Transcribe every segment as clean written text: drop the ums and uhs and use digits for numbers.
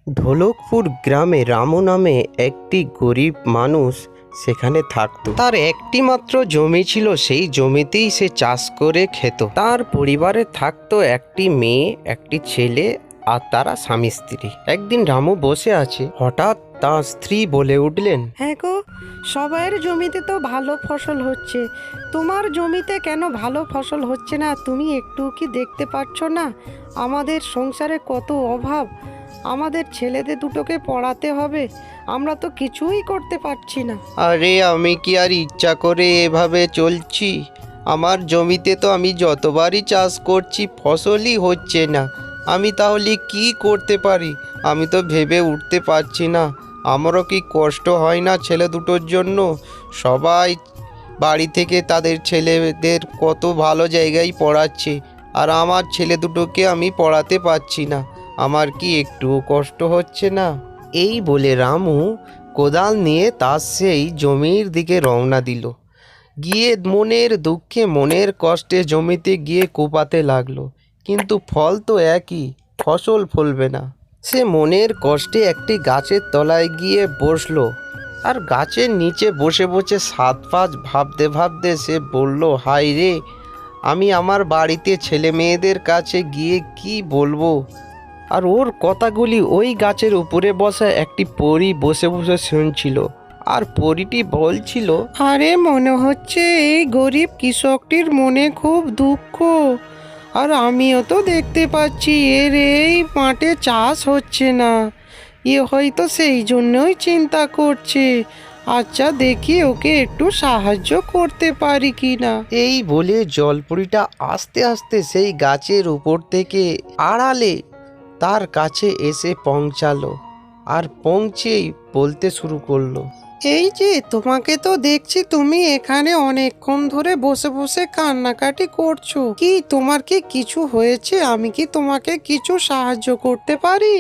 ঢোলকপুর গ্রামে রামু নামে একটি গরিব মানুষ সেখানে থাকতো। তার একটি মাত্র জমি ছিল, সেই জমিতেই সে চাষ করে খেত। তার পরিবারে থাকতো একটি মেয়ে, একটি ছেলে আর তারা স্বামী স্ত্রী। একদিন রামু বসে আছে, হঠাৎ তার স্ত্রী বলে উঠলেন, হ্যাঁ গো, সবাইয়ের জমিতে তো ভালো ফসল হচ্ছে, তোমার জমিতে কেন ভালো ফসল হচ্ছে না? তুমি একটু কি দেখতে পাচ্ছ না আমাদের সংসারে কত অভাব? আমাদের ছেলেদের দুটোকে পড়াতে হবে, আমরা তো কিছুই করতে পারছি না। আরে আমি কি আর ইচ্ছা করে এভাবে চলছি? আমার জমিতে তো আমি যতবারই চাষ করছি ফসলই হচ্ছে না। আমি তাহলে কি করতে পারি? আমি তো ভেবে উঠতে পারছি না। আমারও কি কষ্ট হয় না ছেলে দুটোর জন্য? সবাই বাড়ি থেকে তাদের ছেলেদের কত ভালো জায়গায় পড়াচ্ছে, আর আমার ছেলে দুটোকে আমি পড়াতে পারছি না। আমার কি একটুও কষ্ট হচ্ছে না? এই বলে রামু কোদাল নিয়ে তার সেই জমির দিকে রওনা দিল। গিয়ে মনের দুঃখে মনের কষ্টে জমিতে গিয়ে কোপাতে লাগলো, কিন্তু ফল তো একই, ফসল ফলবে না। সে মনের কষ্টে একটি গাছের তলায় গিয়ে বসলো, আর গাছের নিচে বসে বসে সাত পাঁচ ভাবতে ভাবতে সে বলল, হায় রে, আমি আমার বাড়িতে ছেলে মেয়েদের কাছে গিয়ে কি বলবো? আর ওর কথাগুলি ওই গাছের উপরে বসা একটি পরী বসে বসে শুনছিল। আর পরীটি বলছিল, আরে মনে হচ্ছে এই গরিব কৃষকটির মনে খুব দুঃখ, আর আমিও তো দেখতে পাচ্ছি এর এই মাঠে চাষ হচ্ছে না। হয়তো সেই জন্যই চিন্তা করছে। আচ্ছা, দেখি ওকে একটু সাহায্য করতে পারি কি না। এই বলে জলপরীটা আস্তে আস্তে সেই গাছের উপর থেকে আড়ালে তার কাছে এসে পৌঁছালো, আর পৌঁছেই বলতে শুরু করলো, এই যে, তোমাকে তো দেখছি তুমি এখানে অনেকক্ষণ ধরে বসে বসে কান্নাকাটি করছো। কি তোমার কি কিছু হয়েছে? আমি কি তোমাকে কিছু সাহায্য করতে পারি?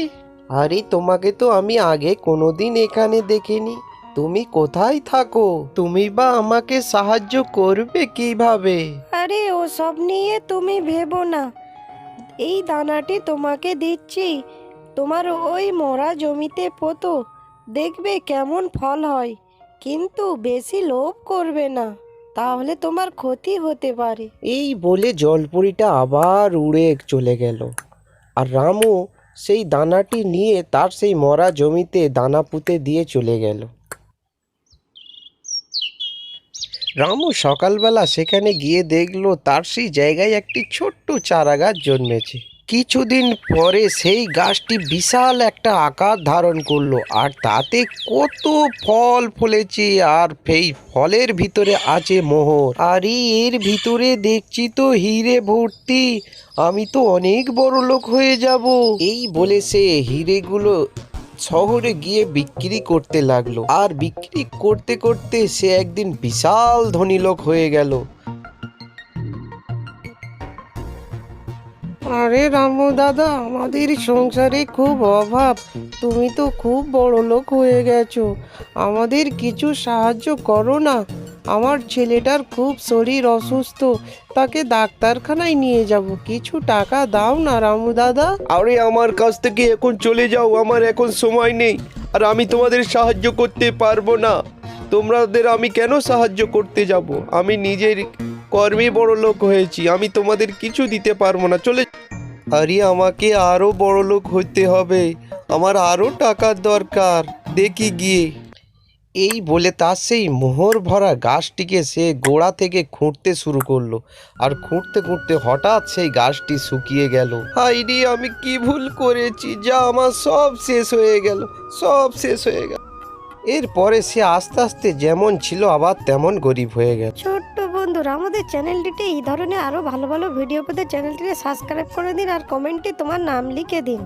আরে তোমাকে তো আমি আগে কোনোদিন এখানে দেখিনি। তুমি কোথায় থাকো? তুমি বা আমাকে সাহায্য করবে কিভাবে? আরে ও সব নিয়ে তুমি ভেবো না, এই দানাটি তোমাকে দিচ্ছি, তোমার ওই মরা জমিতে পোতো, দেখবে কেমন ফল হয়। কিন্তু বেশি লোভ করবে না, তাহলে তোমার ক্ষতি হতে পারে। এই বলে জলপরীটা আবার উড়ে চলে গেল, আর রামু সেই দানাটি নিয়ে তার সেই মরা জমিতে দানা পুঁতে দিয়ে চলে গেল। রামু সকালবেলা সেখানে গিয়ে দেখলো তার সেই জায়গায় একটি ছোট্ট চারা গাছ জন্মেছে। কিছুদিন পরে সেই গাছটি বিশাল একটা আকার ধারণ করলো, আর তাতে কত ফল ফলেছে, আর সেই ফলের ভিতরে আছে মোহর। আরে এর ভিতরে দেখছি তো হিরে ভর্তি, আমি তো অনেক বড় লোক হয়ে যাব। এই বলে সে হিরেগুলো শহরে গিয়ে বিক্রি করতে লাগলো, আর বিক্রি করতে করতে সে একদিন বিশাল ধনী লোক হয়ে গেল। আরে রামু দাদা, আমাদের সংসারে খুব অভাব, তুমি তো খুব বড় লোক হয়ে গেছো, আমাদের কিছু সাহায্য করো না। আমার ছেলেটার খুব শরীর অসুস্থ, তাকে ডাক্তারখানায় নিয়ে যাব, কিছু টাকা দাও না রামু দাদা। আরে আমার কাছ থেকে এখন চলে যাও, আমার এখন সময় নেই, আর আমি তোমাদের সাহায্য করতে পারবো না। তোমাদের আমি কেন সাহায্য করতে যাব? আমি নিজের কর্মে বড় লোক হয়েছি, আমি তোমাদের কিছু দিতে পারবো না, চলে। আরে আমাকে আরো বড় লোক হতে হবে, আমার আরো টাকার দরকার, দেখি গিয়ে। এই বলে তার সেই মোহর ভরা গাছটিকে সে গোড়া থেকে খুঁড়তে শুরু করলো, আর খুঁড়তে খুঁড়তে হঠাৎ সেই গাছটি শুকিয়ে গেল। হাইরে, আমি কি ভুল করেছি, যা আমার সব শেষ হয়ে গেল, সব শেষ হয়ে গেল। এরপরে সে আস্তে আস্তে যেমন ছিল আবার তেমন গরিব হয়ে গেল। ছোট্ট বন্ধুরা, আমাদের চ্যানেলটিতে এই ধরনের আরো ভালো ভালো ভিডিও পেতে চ্যানেলটিকে সাবস্ক্রাইব করে দিন, আর কমেন্টে তোমার নাম লিখে দিন।